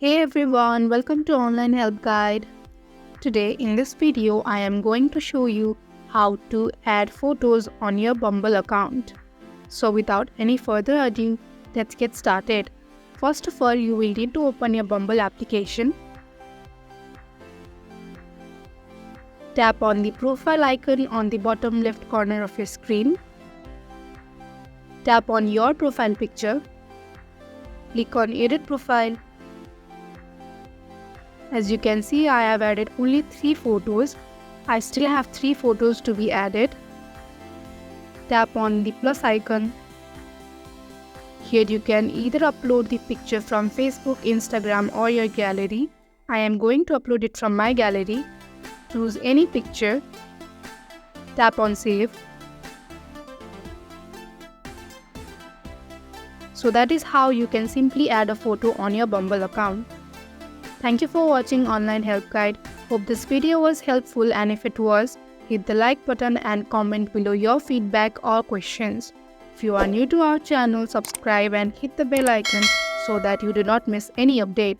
Hey everyone, welcome to Online Help Guide. Today in this video, I am going to show you how to add photos on your Bumble account. So without any further ado, let's get started. First of all, you will need to open your Bumble application. Tap on the profile icon on the bottom left corner of your screen. Tap on your profile picture. Click on Edit Profile. As you can see, I have added only 3 photos. I still have 3 photos to be added. Tap on the plus icon. Here you can either upload the picture from Facebook, Instagram or your gallery. I am going to upload it from my gallery. Choose any picture. Tap on Save. So that is how you can simply add a photo on your Bumble account. Thank you for watching Online Help Guide. Hope this video was helpful, and if it was, hit the like button and comment below your feedback or questions. If you are new to our channel, subscribe and hit the bell icon so that you do not miss any update.